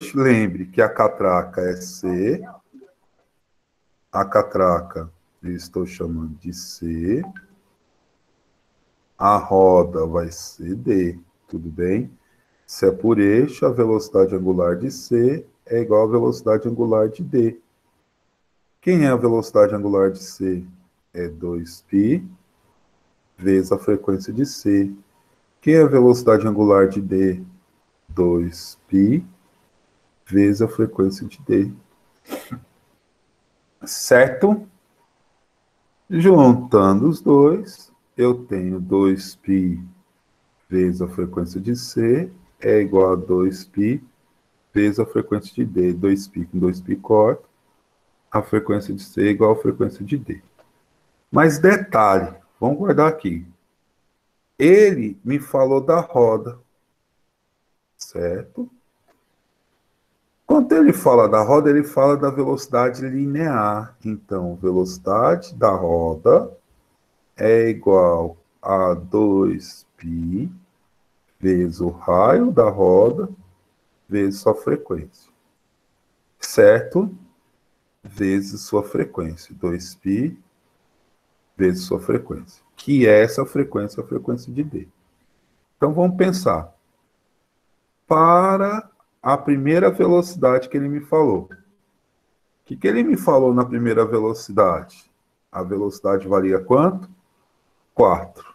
colete, lembre que a catraca é C, a catraca eu estou chamando de C, a roda vai ser D, tudo bem? Se é por eixo, a velocidade angular de C é igual à velocidade angular de D. Quem é a velocidade angular de C? É 2π vezes a frequência de C. Quem é a velocidade angular de D? 2π vezes a frequência de D. Certo? Juntando os dois, eu tenho 2π vezes a frequência de C é igual a 2π vezes a frequência de D. 2π com 2π corta, a frequência de C é igual à frequência de D. Mas detalhe, vamos guardar aqui. Ele me falou da roda, certo? Quando ele fala da roda, ele fala da velocidade linear. Então, velocidade da roda é igual a 2π vezes o raio da roda vezes sua frequência. Certo? Vezes sua frequência. 2π vezes sua frequência. Que é essa frequência, a frequência de D. Então, vamos pensar. Para a primeira velocidade que ele me falou. O que ele me falou na primeira velocidade? A velocidade varia quanto? 4.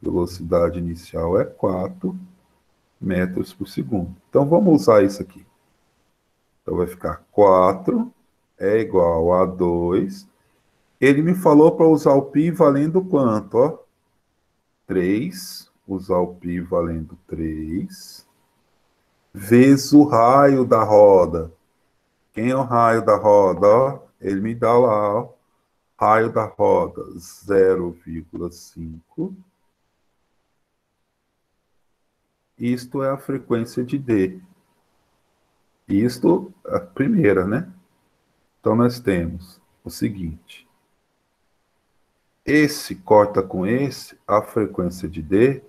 Velocidade inicial é 4 metros por segundo. Então, vamos usar isso aqui. Então, vai ficar 4 é igual a 2. Ele me falou para usar o π valendo quanto? Ó? 3. Usar o π valendo 3. Vezes o raio da roda. Quem é o raio da roda? Ó? Ele me dá lá, ó. Raio da roda, 0,5. Isto é a frequência de D. Isto é a primeira, né? Então, nós temos o seguinte. Esse corta com esse, a frequência de D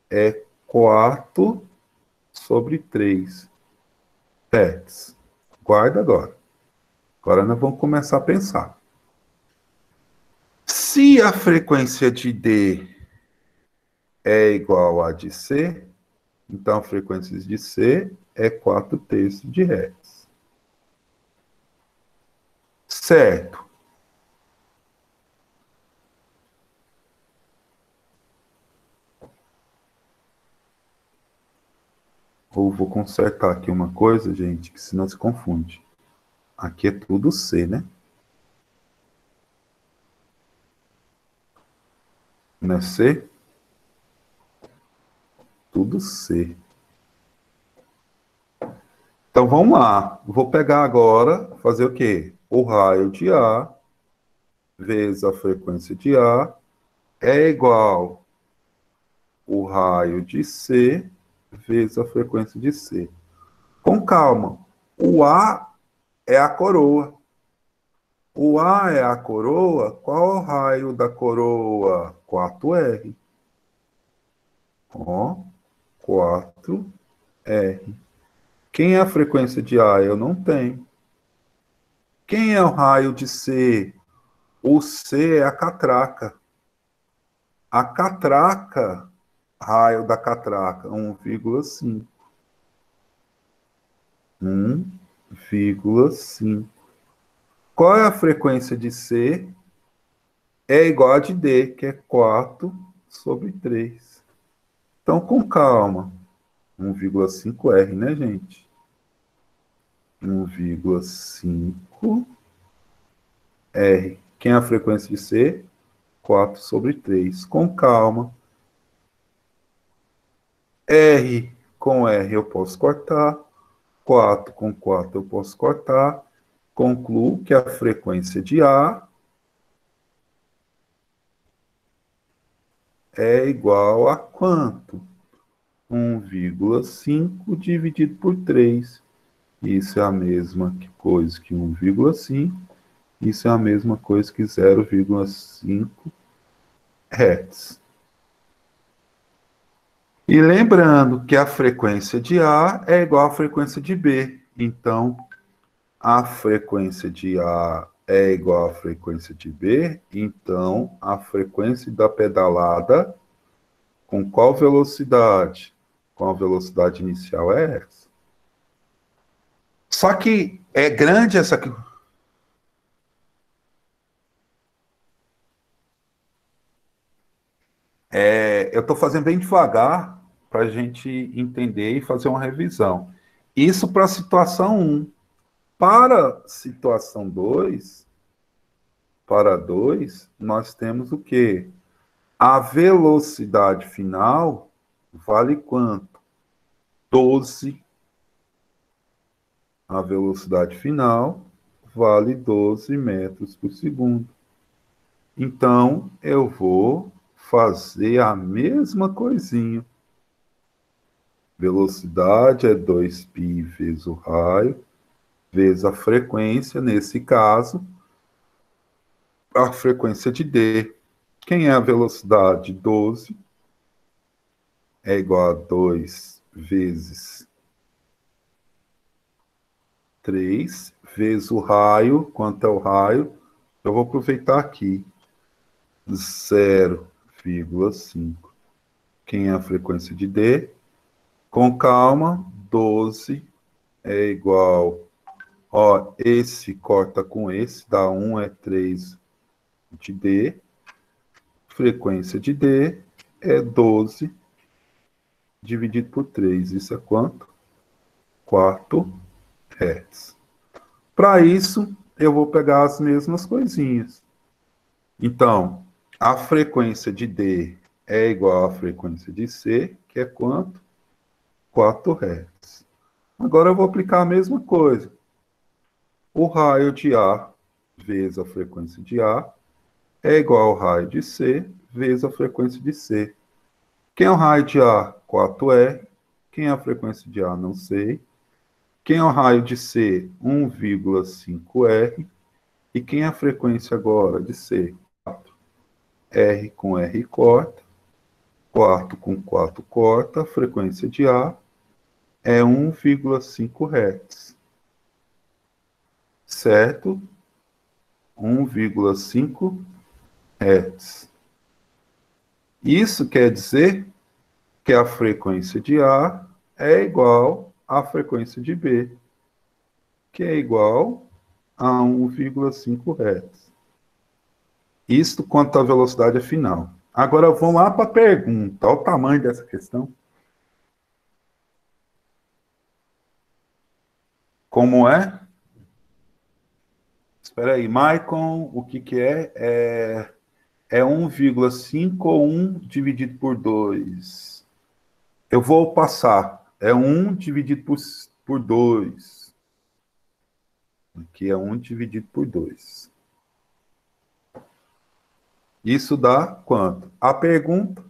é 4/3 Hz. Guarda agora. Agora nós vamos começar a pensar. Se a frequência de D é igual a de C, então a frequência de C é 4/3 de Hz. Certo. Ou vou consertar aqui uma coisa, gente, que senão se confunde. Aqui é tudo C, né? Não é C? Tudo C. Então, vamos lá. Vou pegar agora, fazer o quê? O raio de A vezes a frequência de A é igual o raio de C vezes a frequência de C. Com calma. O A é a coroa. O A é a coroa. Qual é o raio da coroa? 4R. Ó, 4R. Quem é a frequência de A? Eu não tenho. Quem é o raio de C? O C é a catraca. A catraca, raio da catraca, 1,5. 1,5. Qual é a frequência de C? É igual a de D, que é 4/3. Então, com calma. 1,5R, né, gente? 1,5R. Quem é a frequência de C? 4/3. Com calma. R com R eu posso cortar. 4 com 4 eu posso cortar. Concluo que a frequência de A é igual a quanto? 1,5 dividido por 3. Isso é a mesma coisa que 1,5. Isso é a mesma coisa que 0,5 Hz. E lembrando que a frequência de A é igual à frequência de B. Então, a frequência de A é igual à frequência de B. Então, a frequência da pedalada com qual velocidade? Com a velocidade inicial é essa. Só que é grande essa aqui. Eu estou fazendo bem devagar para a gente entender e fazer uma revisão. Isso para a situação 1. Para a situação 2, para 2, nós temos o quê? A velocidade final vale quanto? 12. A velocidade final vale 12 metros por segundo. Então, eu vou fazer a mesma coisinha. Velocidade é 2π vezes o raio, vezes a frequência, nesse caso, a frequência de D. Quem é a velocidade? 12 é igual a 2 vezes 3, vezes o raio. Quanto é o raio? Eu vou aproveitar aqui. 0,5. Quem é a frequência de D? Com calma, 12 é igual... Ó, esse corta com esse, dá 1 é 3 de D. Frequência de D é 12 dividido por 3. Isso é quanto? 4 Hz. Para isso, eu vou pegar as mesmas coisinhas. Então, a frequência de D é igual à frequência de C, que é quanto? 4 Hz. Agora eu vou aplicar a mesma coisa. O raio de A vezes a frequência de A é igual ao raio de C vezes a frequência de C. Quem é o raio de A? 4R. Quem é a frequência de A? Não sei. Quem é o raio de C? 1,5R. E quem é a frequência agora de C? 4. R com R corta. 4 com 4 corta. A frequência de A é 1,5 Hz. Certo? 1,5 Hz. Isso quer dizer que a frequência de A é igual à frequência de B, que é igual a 1,5 Hz. Isto quanto à velocidade final. Agora vamos lá para a pergunta. Olha o tamanho dessa questão. Como é? Espera aí, Maicon, o que é? É 1,5 ou 1 dividido por 2? Eu vou passar. É 1 dividido por 2. Aqui é 1 dividido por 2. Isso dá quanto? A pergunta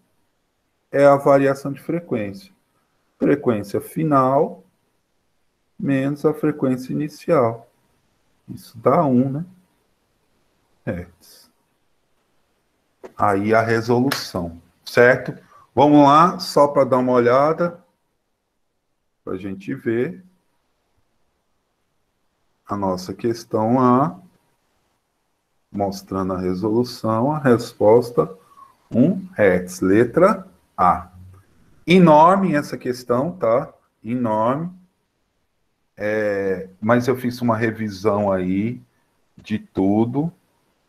é a variação de frequência. Frequência final menos a frequência inicial. Isso dá 1, né? Hertz. Aí a resolução, certo? Vamos lá, só para dar uma olhada, para a gente ver a nossa questão A, mostrando a resolução, a resposta 1 Hz, letra A. Enorme essa questão, tá? Enorme. Mas eu fiz uma revisão aí de tudo,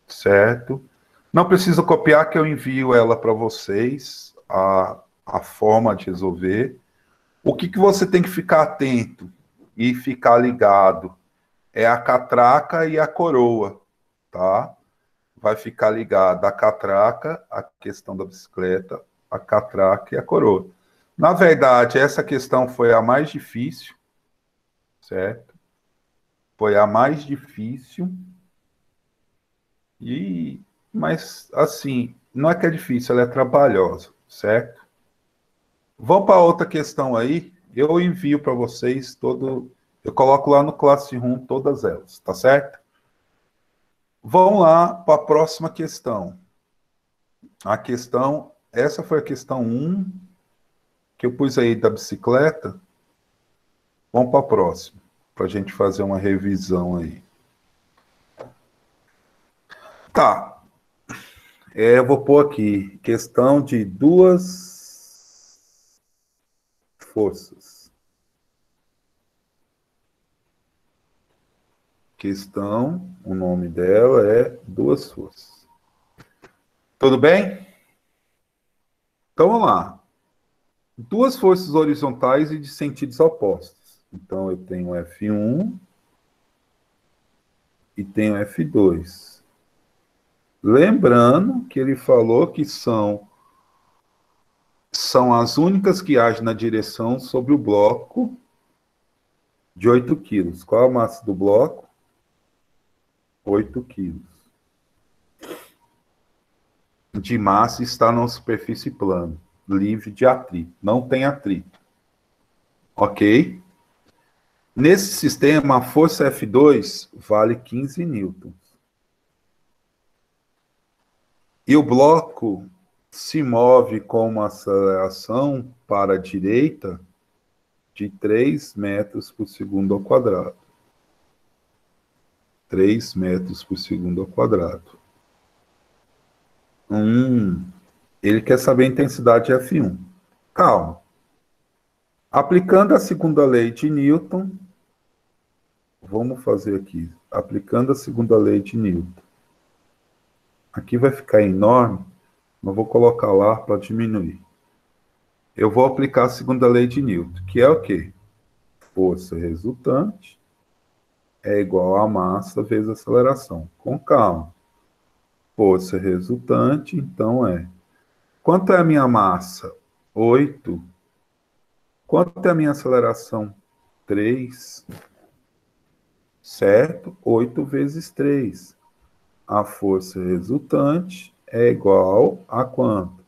certo? Não precisa copiar, que eu envio ela para vocês, a forma de resolver. O que você tem que ficar atento e ficar ligado é a catraca e a coroa, tá? Vai ficar ligado a catraca, a questão da bicicleta, a catraca e a coroa. Na verdade, essa questão foi a mais difícil, certo? Foi a mais difícil. Mas, assim, não é que é difícil, ela é trabalhosa, certo? Vamos para outra questão aí. Eu envio para vocês todo. Eu coloco lá no Classroom todas elas, tá certo? Vamos lá para a próxima questão. Essa foi a questão 1. que eu pus aí da bicicleta, vamos para a próxima, para a gente fazer uma revisão aí. Tá, eu vou pôr aqui, questão de duas forças. Questão, o nome dela é duas forças. Tudo bem? Então vamos lá. Duas forças horizontais e de sentidos opostos. Então eu tenho F1 e tenho F2. Lembrando que ele falou que são as únicas que agem na direção sobre o bloco de 8 quilos. Qual a massa do bloco? 8 quilos. De massa está na superfície plana, livre de atrito. Não tem atrito. Ok? Nesse sistema, a força F2 vale 15 newtons. E o bloco se move com uma aceleração para a direita de 3 metros por segundo ao quadrado. 3 metros por segundo ao quadrado. Ele quer saber a intensidade de F1. Calma. Aplicando a segunda lei de Newton, vamos fazer aqui. Aplicando a segunda lei de Newton. Aqui vai ficar enorme, mas vou colocar lá para diminuir. Eu vou aplicar a segunda lei de Newton, que é o quê? Força resultante é igual a massa vezes a aceleração. Com calma. Força resultante, então é... Quanto é a minha massa? 8. Quanto é a minha aceleração? 3. Certo? 8 vezes 3. A força resultante é igual a quanto?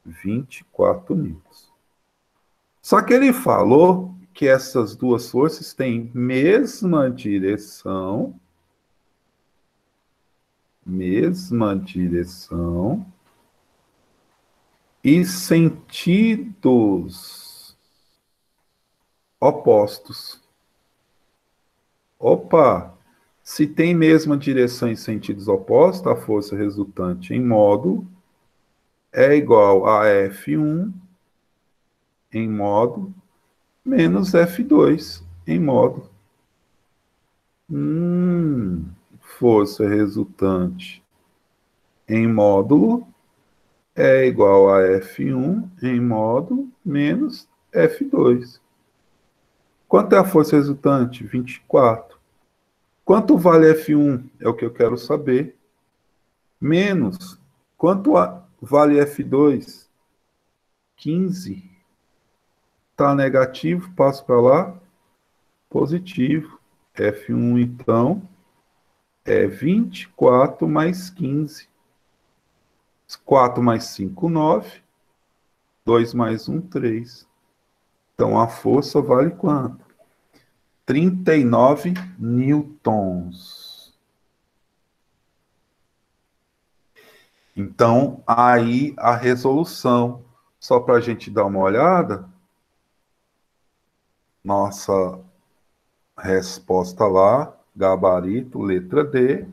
24 newtons. Só que ele falou que essas duas forças têm mesma direção e sentidos opostos. Opa! Se tem mesma direção e sentidos opostos, a força resultante em módulo é igual a F1 em módulo menos F2 em módulo. Força resultante em módulo é igual a F1 em módulo menos F2. Quanto é a força resultante? 24. Quanto vale F1? É o que eu quero saber. Menos. Quanto vale F2? 15. Está negativo, passo para lá. Positivo. F1, então, é 24 mais 15. 4 mais 5, 9. 2 mais 1, 3. Então, a força vale quanto? 39 newtons. Então, aí a resolução, só para a gente dar uma olhada, nossa resposta lá, gabarito, letra D,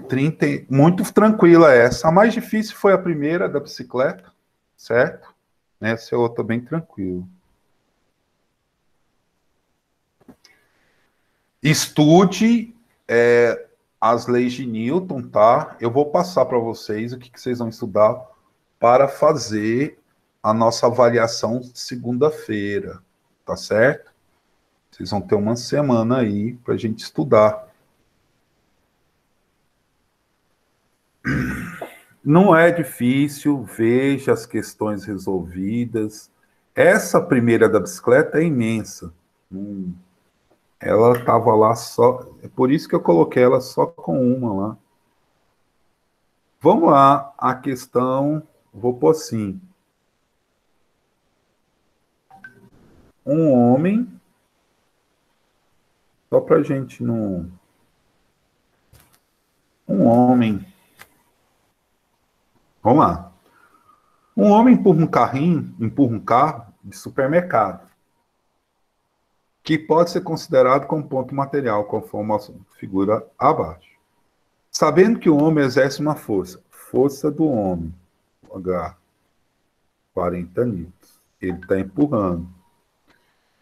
30, muito tranquila essa. A mais difícil foi a primeira da bicicleta, certo? Essa é outra bem tranquila. Estude as leis de Newton, tá? Eu vou passar para vocês o que vocês vão estudar para fazer a nossa avaliação segunda-feira, tá certo? Vocês vão ter uma semana aí para a gente estudar. Não é difícil, veja as questões resolvidas. Essa primeira da bicicleta é imensa. Ela estava lá só... É por isso que eu coloquei ela só com uma lá. Vamos lá, a questão... Vou pôr assim. Um homem... Só para a gente não... Um homem... Vamos lá. Um homem empurra um carro de supermercado, que pode ser considerado como ponto material, conforme a figura abaixo. Sabendo que o homem exerce uma força do homem, H, 40 newtons. Ele está empurrando.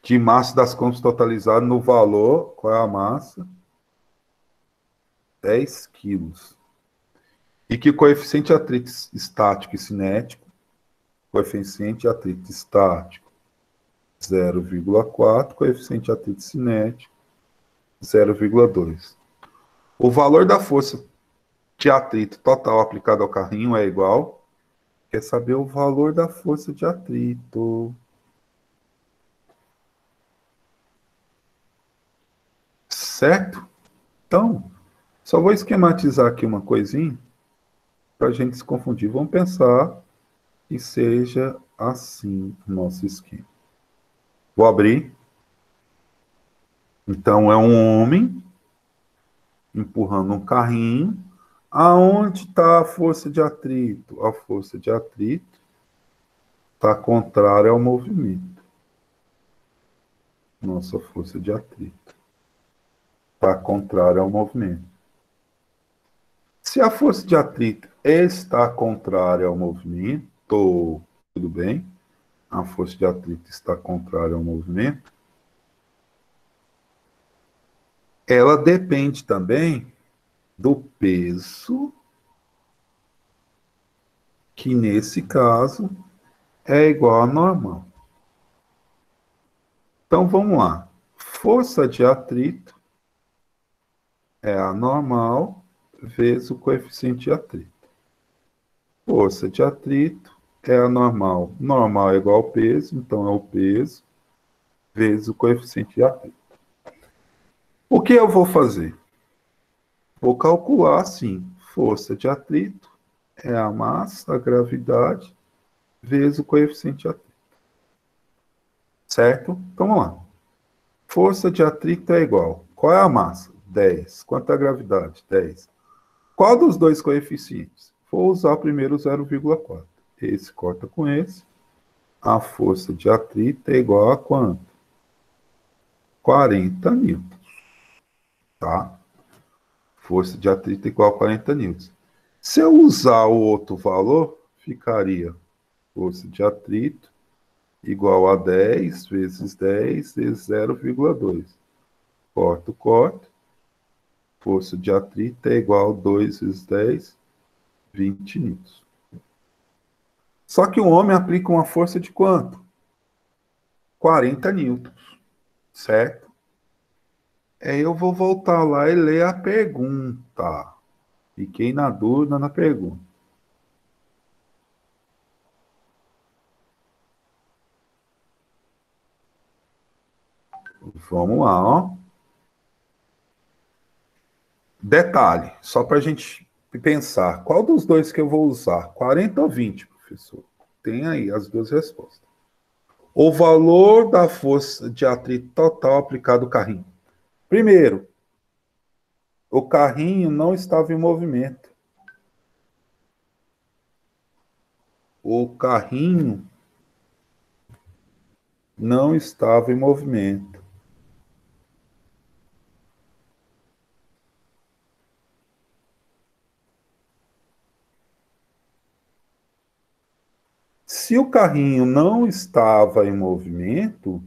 De massa das compras totalizado no valor, qual é a massa? 10 quilos. E que o coeficiente de atrito estático e cinético, coeficiente de atrito estático 0,4, coeficiente de atrito cinético 0,2. O valor da força de atrito total aplicada ao carrinho é igual. Quer saber o valor da força de atrito? Certo? Então, só vou esquematizar aqui uma coisinha para a gente se confundir. Vamos pensar que seja assim o nosso esquema. Vou abrir. Então, é um homem empurrando um carrinho. Aonde está a força de atrito? A força de atrito está contrária ao movimento. Nossa força de atrito está contrária ao movimento. Se a força de atrito está contrária ao movimento, tudo bem, a força de atrito está contrária ao movimento, ela depende também do peso, que nesse caso é igual a normal. Então vamos lá. Força de atrito é a normal vezes o coeficiente de atrito. Força de atrito é a normal. Normal é igual ao peso, então é o peso vezes o coeficiente de atrito. O que eu vou fazer? Vou calcular assim, força de atrito é a massa, a gravidade, vezes o coeficiente de atrito. Certo? Então vamos lá. Força de atrito é igual. Qual é a massa? 10. Quanto é a gravidade? 10. Qual dos dois coeficientes? Vou usar primeiro o 0,4. Esse corta com esse. A força de atrito é igual a quanto? 40 newtons. Tá? Força de atrito é igual a 40 newtons. Se eu usar o outro valor, ficaria força de atrito igual a 10 vezes 10 vezes 0,2. Corto, corto. Força de atrito é igual a 2 vezes 10, 20 newtons. Só que o homem aplica uma força de quanto? 40 newtons, certo? Aí eu vou voltar lá e ler a pergunta. Fiquei na dúvida na pergunta. Vamos lá, ó. Detalhe, só para a gente pensar. Qual dos dois que eu vou usar? 40 ou 20, professor? Tem aí as duas respostas. O valor da força de atrito total aplicado ao carrinho. Primeiro, o carrinho não estava em movimento. O carrinho não estava em movimento. Se o carrinho não estava em movimento,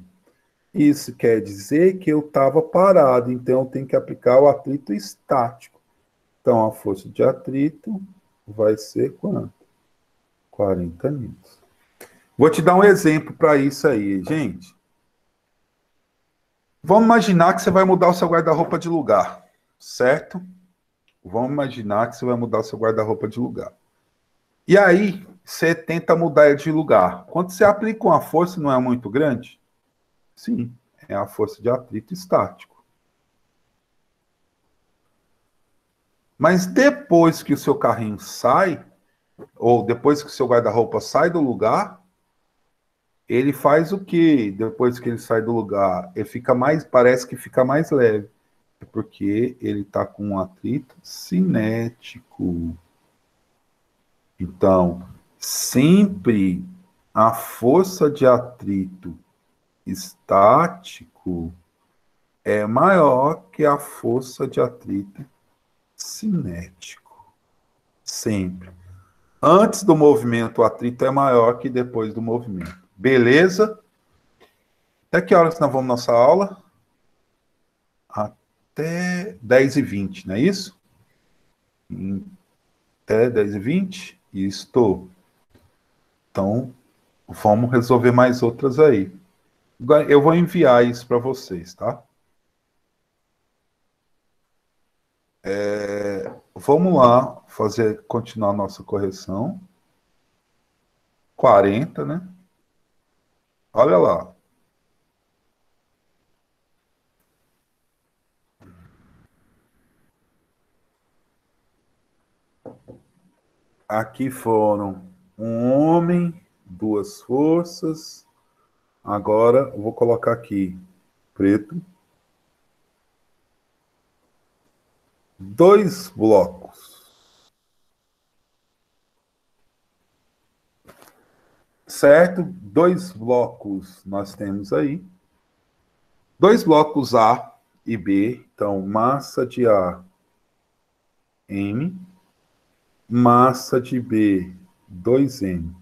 isso quer dizer que eu estava parado, então eu tenho que aplicar o atrito estático. Então a força de atrito vai ser quanto? 40 newtons. Vou te dar um exemplo para isso aí, gente. Vamos imaginar que você vai mudar o seu guarda-roupa de lugar, certo? Vamos imaginar que você vai mudar o seu guarda-roupa de lugar. E aí, você tenta mudar ele de lugar. Quando você aplica uma força, não é muito grande? Sim, é a força de atrito estático. Mas depois que o seu carrinho sai, ou depois que o seu guarda-roupa sai do lugar, ele faz o quê? Depois que ele sai do lugar, ele fica mais, parece que fica mais leve. É porque ele está com um atrito cinético. Então, sempre a força de atrito estático é maior que a força de atrito cinético. Sempre. Antes do movimento, o atrito é maior que depois do movimento. Beleza? Até que horas nós vamos nossa aula? Até 10h20, não é isso? Até 10h20? Estou. Então, vamos resolver mais outras aí. Eu vou enviar isso para vocês, tá? Vamos lá continuar nossa correção. 40, né? Olha lá. Aqui foram um homem, duas forças. Agora eu vou colocar aqui preto. Dois blocos. Certo? Dois blocos nós temos aí. Dois blocos A e B. Então, massa de A, M. Massa de B, 2M.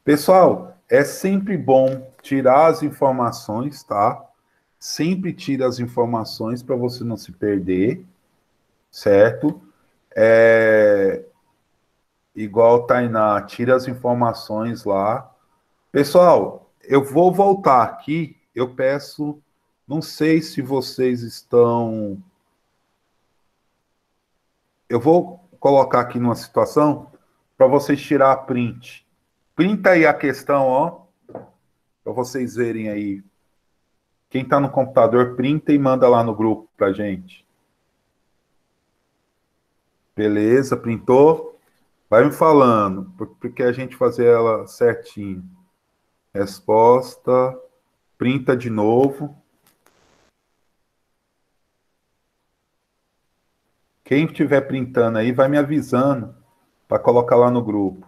Pessoal, é sempre bom tirar as informações, tá? Sempre tira as informações para você não se perder, certo? Igual Tainá, tira as informações lá. Pessoal, eu vou voltar aqui, eu peço, não sei se vocês estão... Eu vou colocar aqui numa situação para vocês tirar a print. Printa aí a questão, ó, para vocês verem aí. Quem está no computador, printa e manda lá no grupo para gente. Beleza, printou? Vai me falando, porque a gente fazer ela certinho. Resposta, printa de novo. Quem estiver printando aí, vai me avisando para colocar lá no grupo.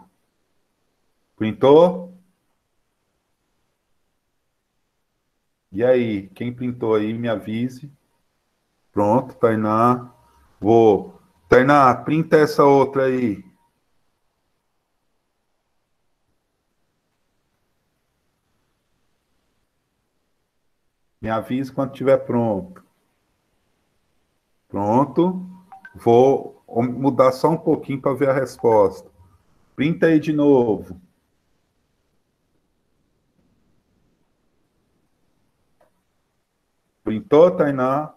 Printou? E aí, quem printou aí, me avise. Pronto, Tainá. Vou. Tainá, printa essa outra aí. Me avise quando estiver pronto. Pronto. Vou mudar só um pouquinho para ver a resposta. Printa aí de novo. Printou, Tainá?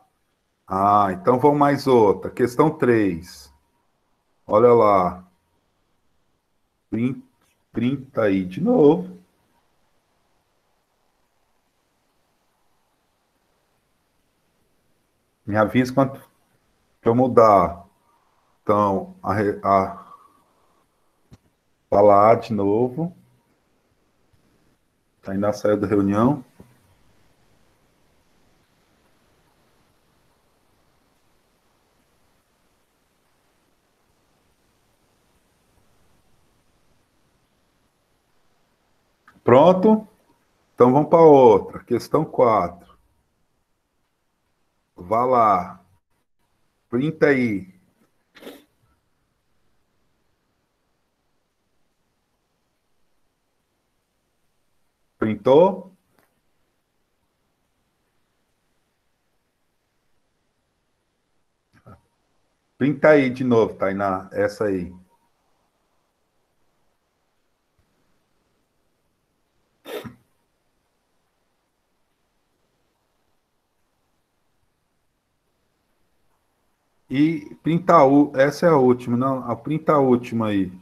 Ah, então vamos mais outra. Questão 3. Olha lá. Printa aí de novo. Me avisa quando eu mudar. Então, falar de novo. Tainá saiu da reunião. Pronto? Então vamos para outra. Questão 4. Vá lá. Printa aí. Printou? Printa aí de novo, Tainá. Essa aí. E printa essa é a última, não? A printa a última aí.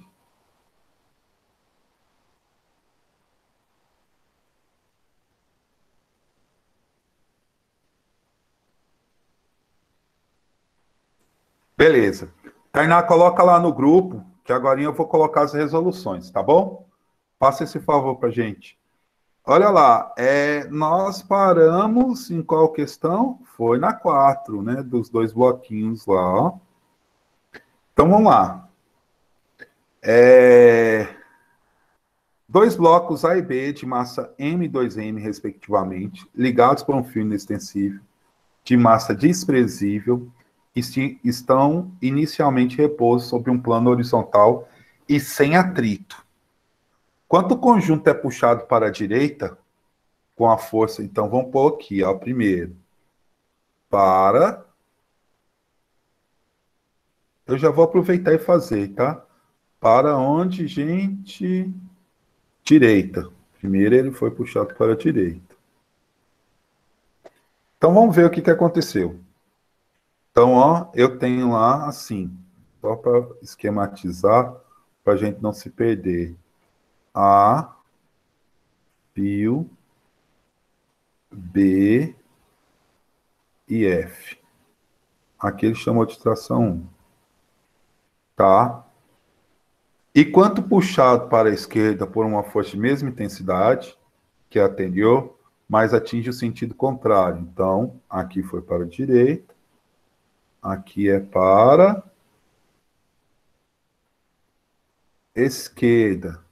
Beleza. Tainá, coloca lá no grupo, que agora eu vou colocar as resoluções, tá bom? Faça esse favor para gente. Olha lá, nós paramos em qual questão? Foi na 4, né? Dos dois bloquinhos lá, ó. Então vamos lá. Dois blocos A e B de massa M e 2M, respectivamente, ligados por um fio inextensível, de massa desprezível, estão inicialmente repousos sobre um plano horizontal e sem atrito. Quando o conjunto é puxado para a direita, com a força, então vamos pôr aqui, ó, primeiro, para... Eu já vou aproveitar e fazer, tá? Para onde, gente? Direita. Primeiro ele foi puxado para a direita. Então vamos ver o que aconteceu. Então, ó, eu tenho lá assim, só para esquematizar, para a gente não se perder. A, fio, B e F. Aqui ele chamou de tração 1. Tá? E quanto puxado para a esquerda por uma força de mesma intensidade, que é a anterior, mas atinge o sentido contrário. Então, aqui foi para a direita, aqui é para esquerda.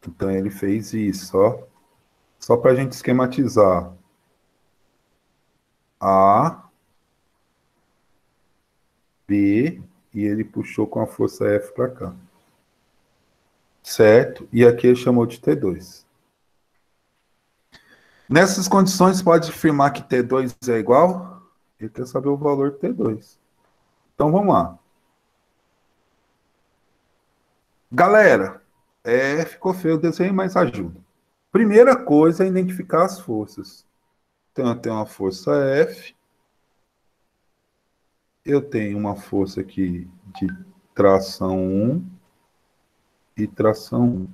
Então, ele fez isso, ó. Só para a gente esquematizar. A, B, e ele puxou com a força F para cá. Certo? E aqui ele chamou de T2. Nessas condições, pode afirmar que T2 é igual? Ele quer saber o valor de T2. Então, vamos lá. Galera, ficou feio o desenho, mas ajuda. Primeira coisa é identificar as forças. Então, eu tenho uma força F, eu tenho uma força aqui de tração 1 e tração 1.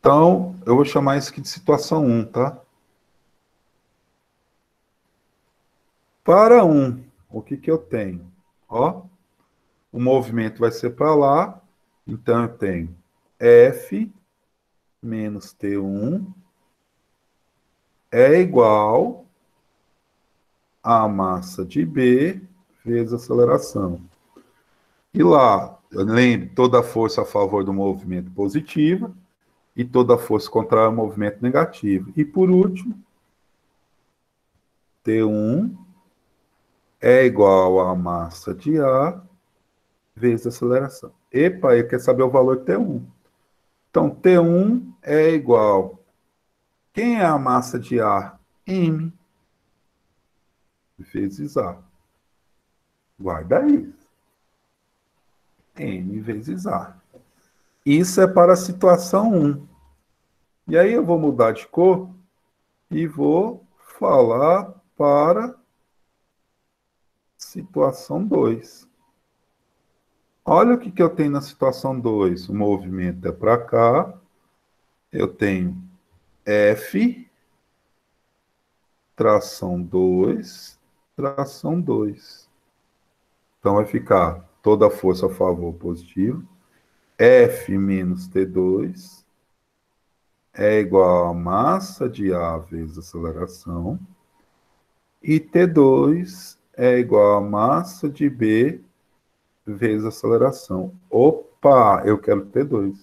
Então, eu vou chamar isso aqui de situação 1, tá? Para 1, o que eu tenho? Ó, o movimento vai ser para lá, então eu tenho F menos T1 é igual a massa de B vezes a aceleração. E lá, lembre, toda força a favor do movimento positiva e toda força contrária ao movimento negativo. E por último, T1 é igual a massa de A vezes a aceleração. Epa, eu quero saber o valor de T1. Então, T1 é igual... Quem é a massa de A? M vezes A. Guarda isso. M vezes A. Isso é para a situação 1. E aí eu vou mudar de cor e vou falar para situação 2. Olha o que eu tenho na situação 2. O movimento é para cá. Eu tenho F, tração 2, tração 2. Então vai ficar toda a força a favor positivo. F menos T2 é igual a massa de A vezes aceleração. E T2 é igual a massa de B vezes aceleração. Opa, eu quero T2.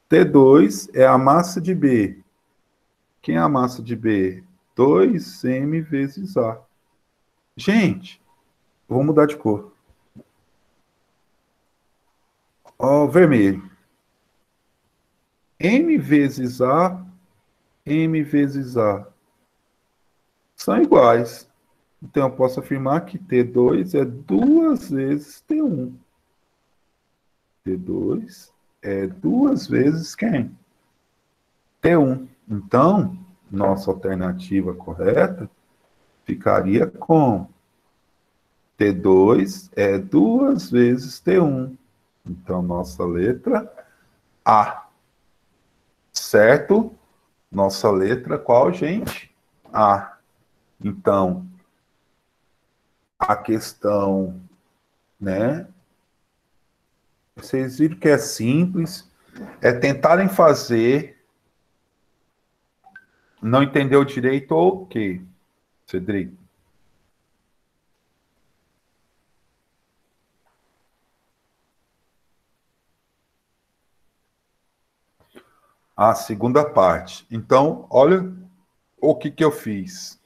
T2 é a massa de B. Quem é a massa de B? 2m vezes A. Gente, vou mudar de cor. Ó, vermelho. M vezes A, M vezes A. São iguais. Então, eu posso afirmar que T2 é 2 vezes T1. T2 é 2 vezes quem? T1. Então, nossa alternativa correta ficaria com T2 é 2 vezes T1. Então, nossa letra A. Certo? Nossa letra qual, gente? A. Então, a questão, né? Vocês viram que é simples, é tentarem fazer, não entendeu direito, ok, Cedric. a segunda parte. Então, olha o que eu fiz.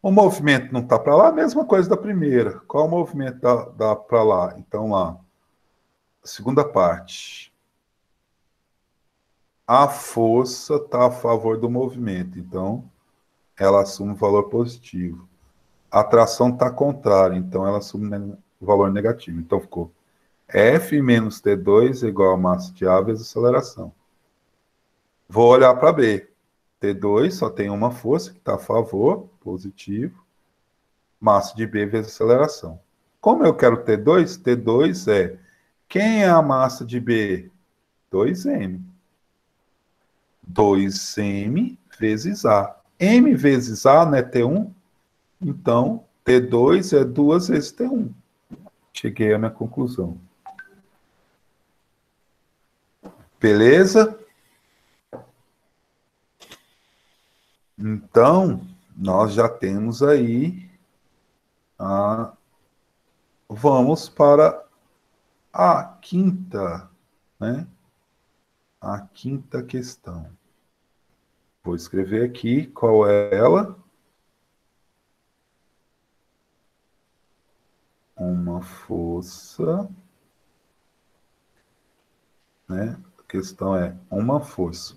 O movimento não está para lá, a mesma coisa da primeira. Qual o movimento da para lá? Então, lá, a segunda parte. A força está a favor do movimento, então ela assume o valor positivo. A tração está contrária, então ela assume o valor negativo. Então ficou F menos T2 é igual a massa de A vezes aceleração. Vou olhar para B. T2 só tem uma força que está a favor, positivo. Massa de B vezes aceleração. Como eu quero T2, T2 é... Quem é a massa de B? 2M. 2M vezes A. M vezes A não é T1? Então, T2 é 2 vezes T1. Cheguei à minha conclusão. Beleza? Então, nós já temos aí a... Vamos para a quinta, né? A quinta questão. Vou escrever aqui qual é ela. Uma força, né? A questão é uma força.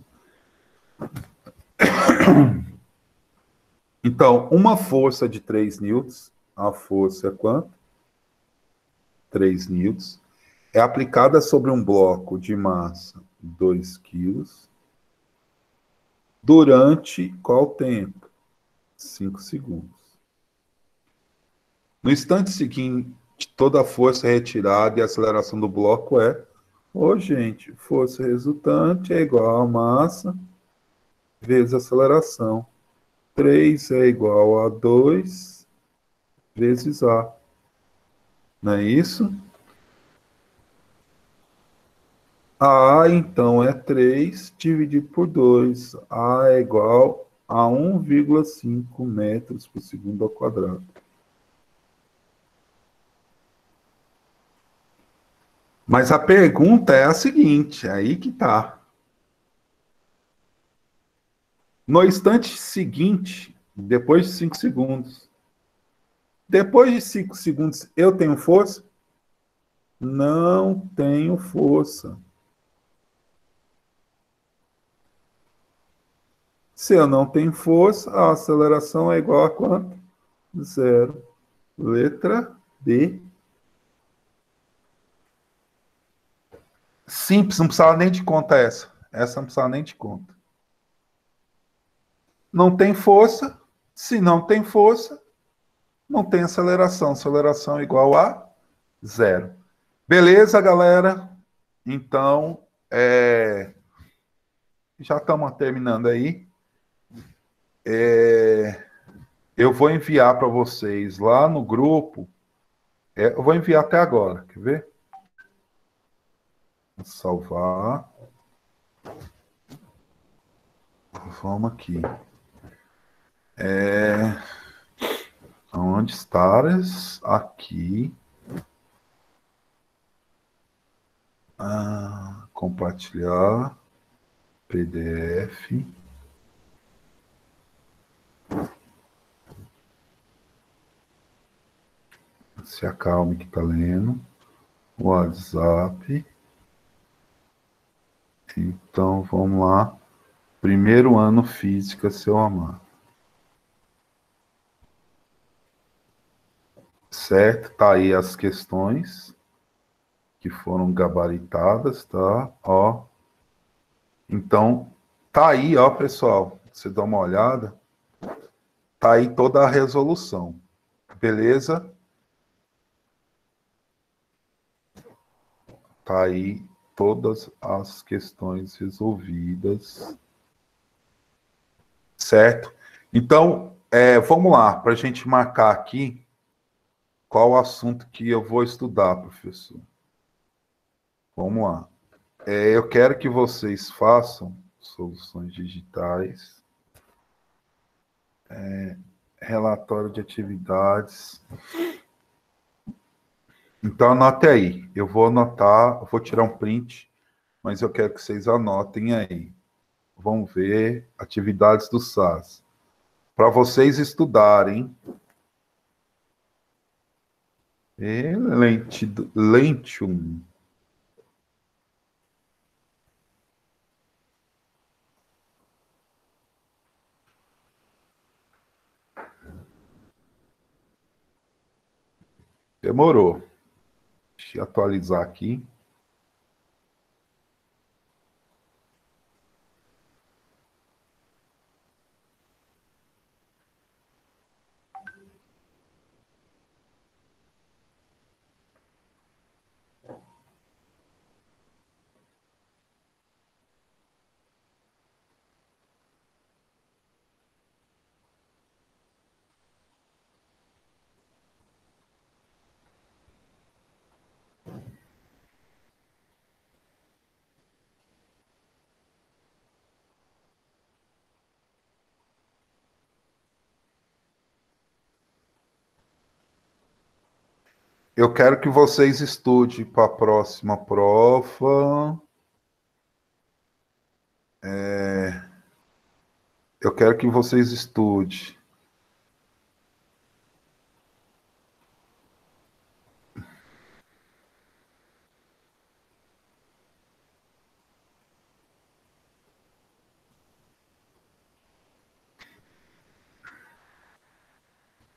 Então, uma força de 3 newtons, a força é quanto? 3 newtons. É aplicada sobre um bloco de massa 2 quilos durante qual tempo? 5 segundos. No instante seguinte, toda a força é retirada e a aceleração do bloco é... Ô, gente, força resultante é igual a massa vezes aceleração. 3 é igual a 2 vezes A. Não é isso? A, então, é 3 dividido por 2. A é igual a 1,5 metros por segundo ao quadrado. Mas a pergunta é a seguinte, aí que tá. No instante seguinte, depois de 5 segundos, depois de 5 segundos, eu tenho força? Não tenho força. Se eu não tenho força, a aceleração é igual a quanto? Zero. Letra B. Simples, não precisava nem de conta essa. Essa não precisava nem de conta. Não tem força. Se não tem força, não tem aceleração. Aceleração é igual a zero. Beleza, galera? Então, já estamos terminando aí. Eu vou enviar para vocês lá no grupo. Eu vou enviar até agora. Quer ver? Vou salvar. Vamos aqui. Onde estás? Aqui. Compartilhar. PDF. Se acalme que está lendo. WhatsApp. Então, vamos lá. Primeiro ano, física, seu amado. Certo? Tá aí as questões que foram gabaritadas, tá? Ó. Então, tá aí, ó, pessoal. Você dá uma olhada. Tá aí toda a resolução. Beleza? Tá aí todas as questões resolvidas. Certo? Então, vamos lá, para a gente marcar aqui qual o assunto que eu vou estudar, professor. Vamos lá. Eu quero que vocês façam soluções digitais, relatório de atividades. Então, anote aí. Eu vou anotar, eu vou tirar um print mas eu quero que vocês anotem aí. Vamos ver atividades do SAS. Para vocês estudarem. Lentium. Demorou. Deixa eu atualizar aqui. Eu quero que vocês estudem para a próxima prova. Eu quero que vocês estudem.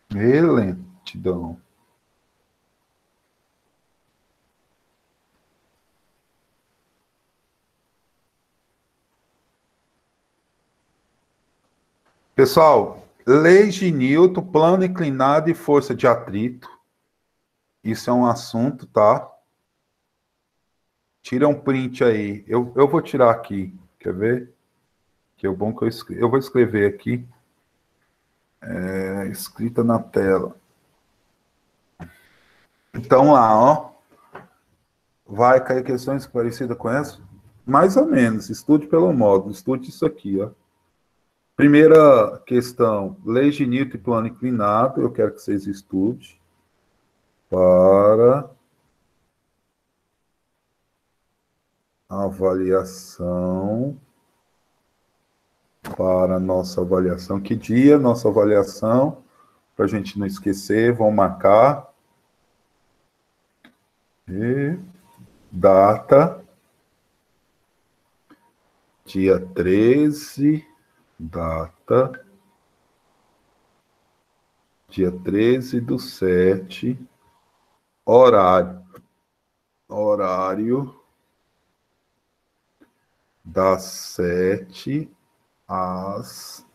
Lentidão. Pessoal, leis de Newton, plano inclinado e força de atrito. Isso é um assunto, tá? Tira um print aí. Eu vou tirar aqui. Quer ver? Que é o bom que eu vou escrever aqui. Escrita na tela. Então lá, ó. Vai cair questões parecidas com essa? Mais ou menos. Estude pelo módulo. Estude isso aqui, ó. Primeira questão. Leis de Newton e plano inclinado. Eu quero que vocês estudem. Para avaliação. Para nossa avaliação. Que dia? Nossa avaliação. Para a gente não esquecer, vão marcar. E data. Dia 13. Data. Dia 13/7. Horário. Horário. Das 7 às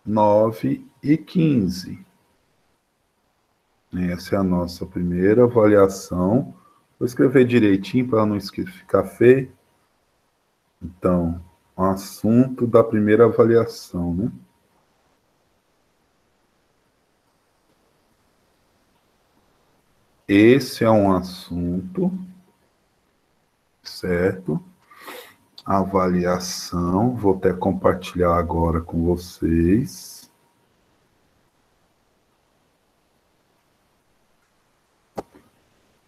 9h15. Essa é a nossa primeira avaliação. Vou escrever direitinho para não ficar feio. Então, o assunto da primeira avaliação, né? Esse é um assunto, certo? Avaliação, vou até compartilhar agora com vocês.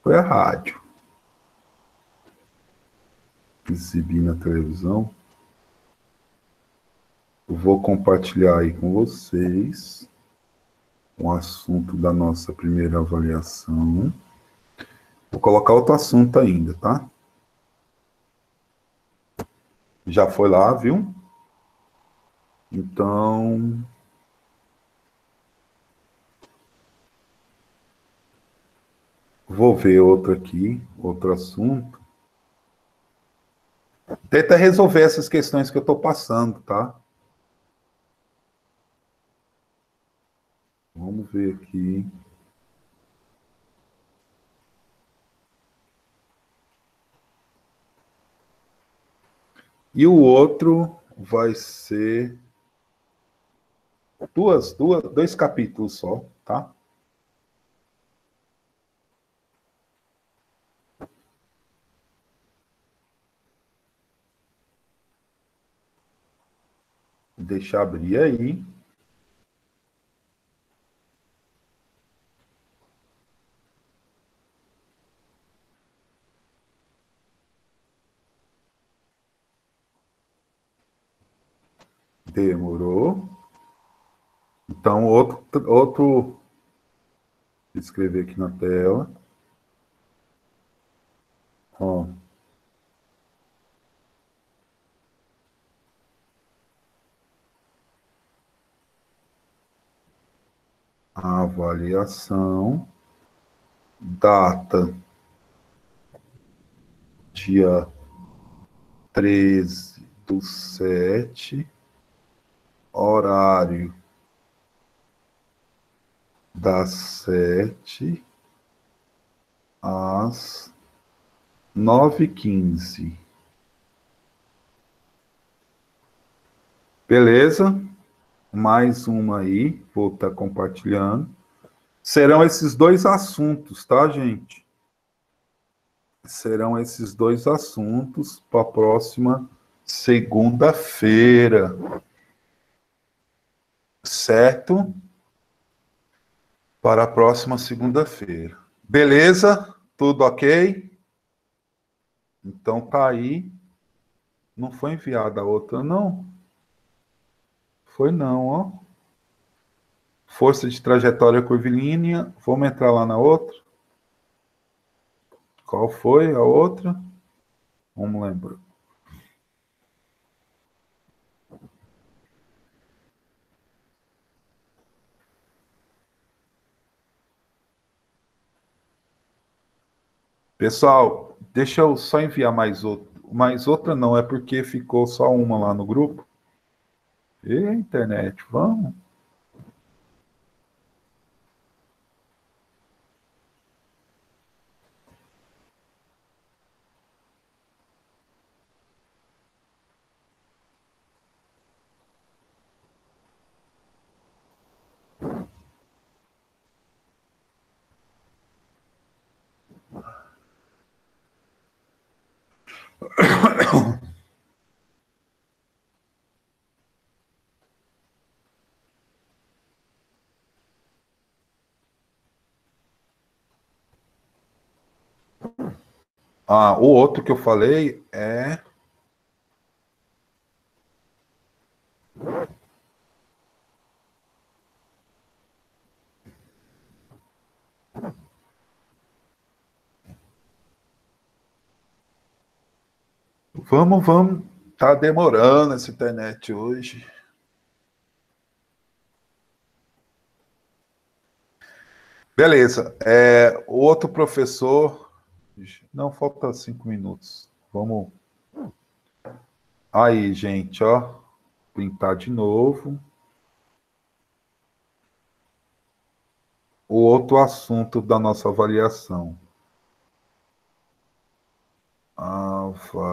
Foi a rádio. Exibir na televisão. Eu vou compartilhar aí com vocês o assunto da nossa primeira avaliação. Vou colocar outro assunto ainda, tá? Já foi lá, viu? Então, vou ver outro aqui, outro assunto. Tenta resolver essas questões que eu estou passando, tá? Vamos ver aqui. E o outro vai ser dois capítulos só, tá? Deixa eu abrir aí. Demorou. Então, outro... Vou escrever aqui na tela. Ó. Avaliação. Data. Dia 13/7. Horário. Das 7 às 9h15. Beleza? Mais uma aí, vou estar compartilhando. Serão esses dois assuntos, tá, gente? Serão esses dois assuntos para a próxima segunda-feira. Certo? Para a próxima segunda-feira. Beleza? Tudo ok? Então tá aí. Não foi enviada a outra, não? Foi não, ó. Força de trajetória curvilínea. Vamos entrar lá na outra? Qual foi a outra? Vamos lembrar. Pessoal, deixa eu só enviar mais outra. Mais outra não, é porque ficou só uma lá no grupo. E internet, vamos. Ah, o outro que eu falei é... Vamos, vamos. Tá demorando essa internet hoje. Beleza. O outro professor... Não, falta 5 minutos. Vamos... Aí, gente, ó. Printar de novo. O outro assunto da nossa avaliação. Avaliação.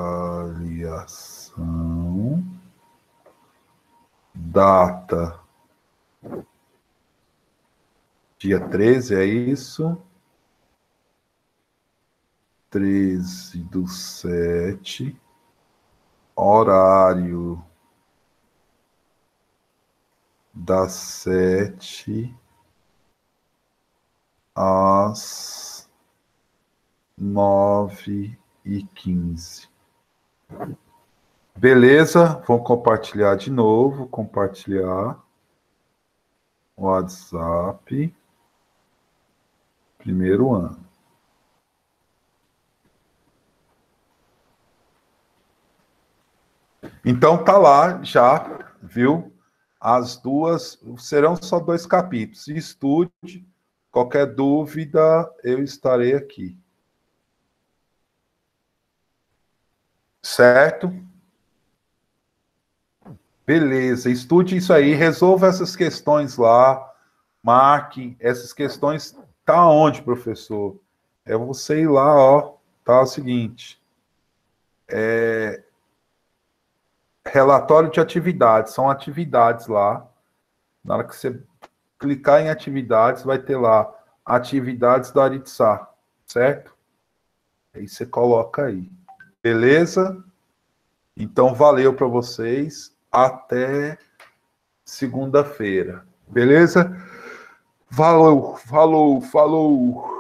Data. Dia 13, é isso? 13/7. Horário. Das 7 às 9h15. Beleza? Vamos compartilhar de novo. Compartilhar. WhatsApp. Primeiro ano. Então tá lá já, viu? As duas serão só 2 capítulos. Estude. Qualquer dúvida, eu estarei aqui. Certo? Beleza, estude isso aí, resolva essas questões lá, marque essas questões. Tá onde, professor? É você ir lá, ó. Tá o seguinte. Relatório de atividades, são atividades lá. Na hora que você clicar em atividades, vai ter lá atividades da Aritsá, certo? Aí você coloca aí. Beleza? Então, valeu para vocês. Até segunda-feira. Beleza? Falou, falou, falou.